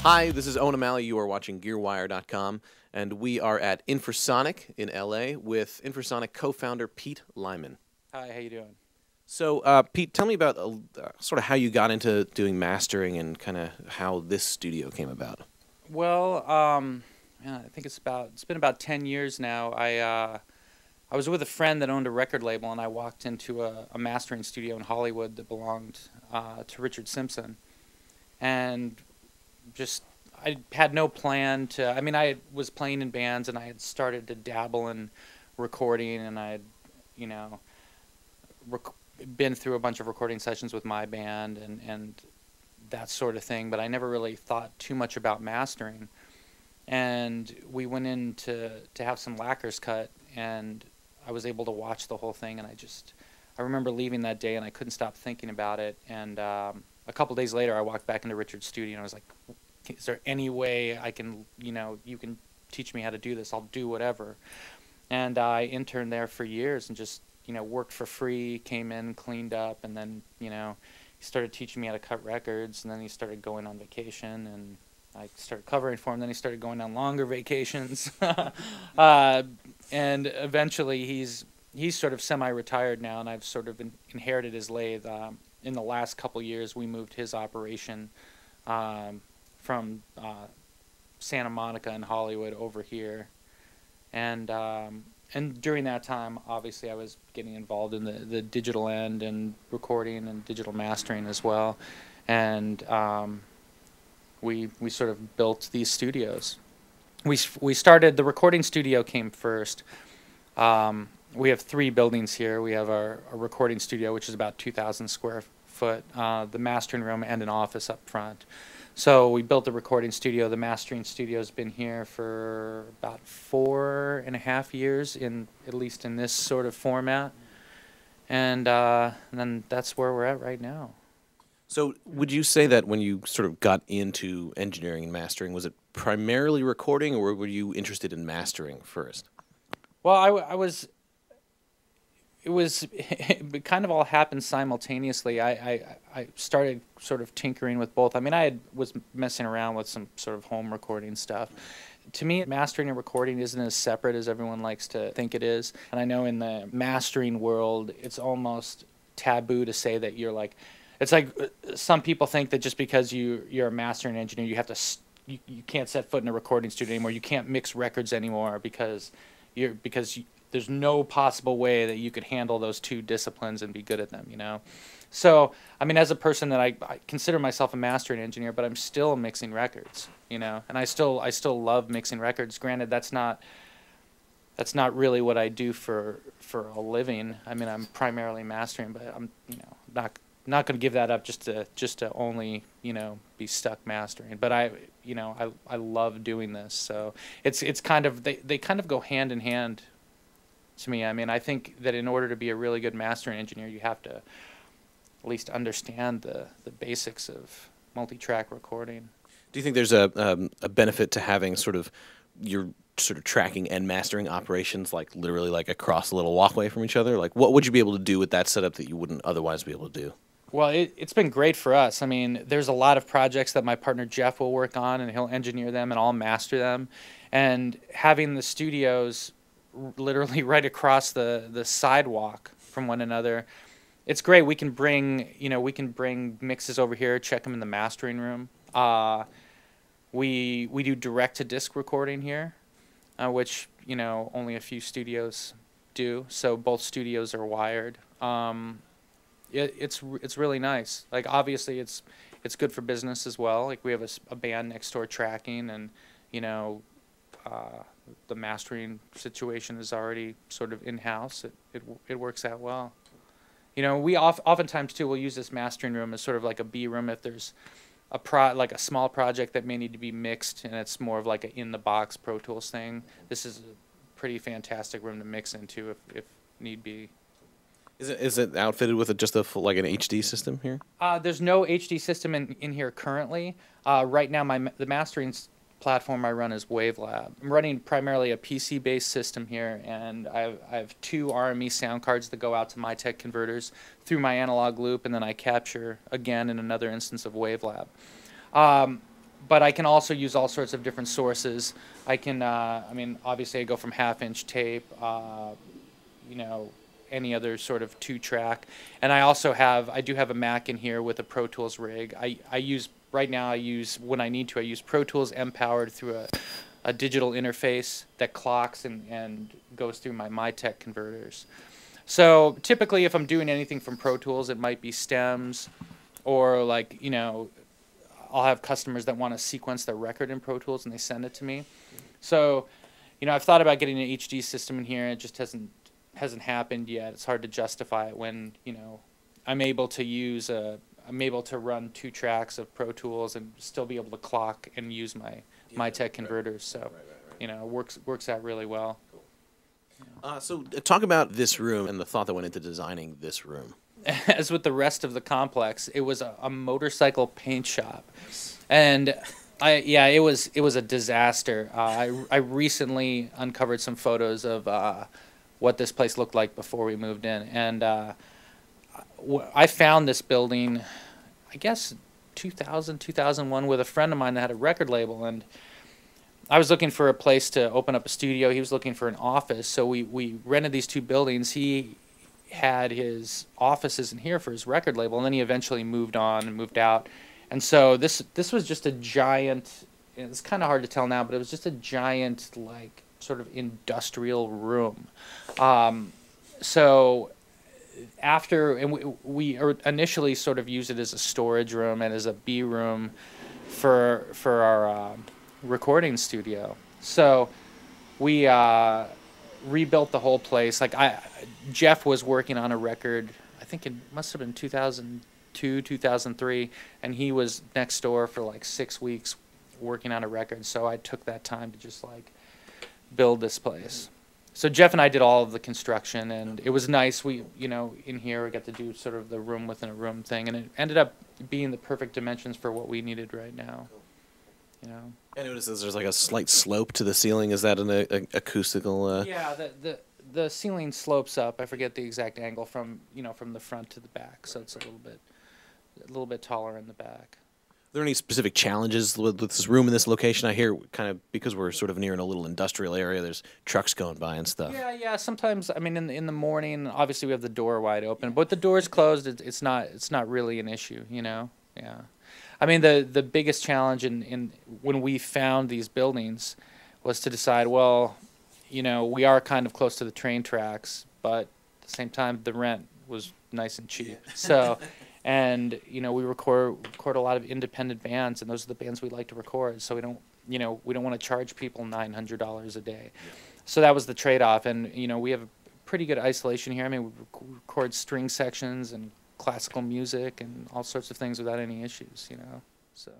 Hi, this is Owen O'Malley. You are watching GearWire.com, and we are at Infrasonic in LA with Infrasonic co-founder Pete Lyman. Hi, how you doing? So, Pete, tell me about sort of how you got into doing mastering and kind of how this studio came about. Well, yeah, I think it's been about 10 years now. I was with a friend that owned a record label, and I walked into a mastering studio in Hollywood that belonged to Richard Simpson, and just I had no plan to. I mean, I was playing in bands, and I had started to dabble in recording, and I had, you know, rec been through a bunch of recording sessions with my band and that sort of thing, but I never really thought too much about mastering. And we went in to have some lacquers cut, and I was able to watch the whole thing, and I remember leaving that day, and I couldn't stop thinking about it. And a couple days later, I walked back into Richard's studio, and I was like, is there any way I can, you can teach me how to do this? I'll do whatever. And I interned there for years and just, worked for free, came in, cleaned up, and then, he started teaching me how to cut records, and then he started going on vacation, and I started covering for him. Then he started going on longer vacations, and eventually he's sort of semi-retired now, and I've sort of inherited his lathe. In the last couple years, we moved his operation from Santa Monica and Hollywood over here, and during that time, obviously, I was getting involved in the digital end and recording and digital mastering as well, and we sort of built these studios. We started, the recording studio came first. We have 3 buildings here. We have our recording studio, which is about 2,000 square foot, the mastering room, and an office up front. So we built the recording studio. The mastering studio has been here for about 4.5 years, at least in this sort of format. And then that's where we're at right now. So, would you say that when you sort of got into engineering and mastering, was it primarily recording, or were you interested in mastering first? Well, it kind of all happened simultaneously. I started sort of tinkering with both. I mean, was messing around with some sort of home recording stuff. To me, mastering and recording isn't as separate as everyone likes to think it is. And I know in the mastering world, it's almost taboo to say that you're like, it's like some people think that just because you're a mastering engineer, you have to you can't set foot in a recording studio anymore. You can't mix records anymore because there's no possible way that you could handle those 2 disciplines and be good at them, So, I mean, as a person that I consider myself a mastering engineer, but I'm still mixing records, and I still love mixing records. Granted, that's not really what I do for a living. I mean, I'm primarily mastering, but I'm, not going to give that up just to only, be stuck mastering. But I love doing this. So it's kind of, they kind of go hand in hand to me. I mean, I think that in order to be a really good mastering engineer, you have to at least understand the basics of multi-track recording. Do you think there's a benefit to having sort of your sort of tracking and mastering operations like literally like across a little walkway from each other? Like, what would you be able to do with that setup that you wouldn't otherwise be able to do? Well, it's been great for us. I mean, there's a lot of projects that my partner Jeff will work on, and he'll engineer them, and I'll master them. And having the studios literally right across the sidewalk from one another, it's great. We can bring mixes over here, check them in the mastering room. We do direct-to-disc recording here, which only a few studios do. So both studios are wired. It's really nice. Like, obviously it's good for business as well. Like, we have a band next door tracking, and the mastering situation is already sort of in-house. It works out well. We oftentimes too will use this mastering room as sort of like a B room if there's like a small project that may need to be mixed, and it's more of like a in-the-box Pro Tools thing. This is a pretty fantastic room to mix into if need be. Is it outfitted with just like an HD system here? There's no HD system in here currently. Right now, the mastering platform I run is Wavelab. I'm running primarily a PC-based system here, and I have 2 RME sound cards that go out to my tech converters through my analog loop, and then I capture again in another instance of Wavelab. but I can also use all sorts of different sources. I can, I mean, obviously I go from half-inch tape, you know, any other sort of 2-track. And I do have a Mac in here with a Pro Tools rig. Right now when I need to, I use Pro Tools M-powered through a digital interface that clocks and goes through my MyTech converters. So typically if I'm doing anything from Pro Tools, it might be stems, or like, you know, I'll have customers that want to sequence their record in Pro Tools and they send it to me. So, you know, I've thought about getting an HD system in here. It just hasn't happened yet. It's hard to justify it when, you know, I'm able to run 2 tracks of Pro Tools and still be able to clock and use my tech converters. So, you know, it works out really well. So talk about this room and the thought that went into designing this room. As with the rest of the complex, it was a motorcycle paint shop, and it was a disaster. I recently uncovered some photos of what this place looked like before we moved in, and I found this building, I guess 2000, 2001, with a friend of mine that had a record label, and I was looking for a place to open up a studio. He was looking for an office, so we rented these 2 buildings. He had his offices in here for his record label, and then he eventually moved on and moved out. And so this was just a giant, it's kind of hard to tell now, but it was just a giant, like, sort of industrial room. So we initially sort of used it as a storage room and as a B room for our recording studio. So we rebuilt the whole place. Like Jeff was working on a record, I think it must have been 2002, 2003, and he was next door for like 6 weeks working on a record. So I took that time to just like build this place. So Jeff and I did all of the construction, and it was nice. We, you know, in here we got to do sort of the room within a room thing, and it ended up being the perfect dimensions for what we needed right now. You know. I noticed there's like a slight slope to the ceiling. Is that an acoustical? Yeah, the ceiling slopes up. I forget the exact angle from the front to the back, so it's a little bit taller in the back. Are there any specific challenges with this room in this location? I hear kind of because we're sort of near in a little industrial area. There's trucks going by and stuff. Yeah. Sometimes, I mean, in the morning, obviously we have the door wide open, but the door's closed. It's not really an issue, you know. Yeah. I mean, the biggest challenge in when we found these buildings was to decide, well, you know, we are kind of close to the train tracks, but at the same time, the rent was nice and cheap. Yeah. So, and you know, we record a lot of independent bands, and those are the bands we like to record. So we don't want to charge people $900 a day. Yeah. So that was the trade-off, and you know, we have pretty good isolation here. I mean, we record string sections and classical music and all sorts of things without any issues, you know. So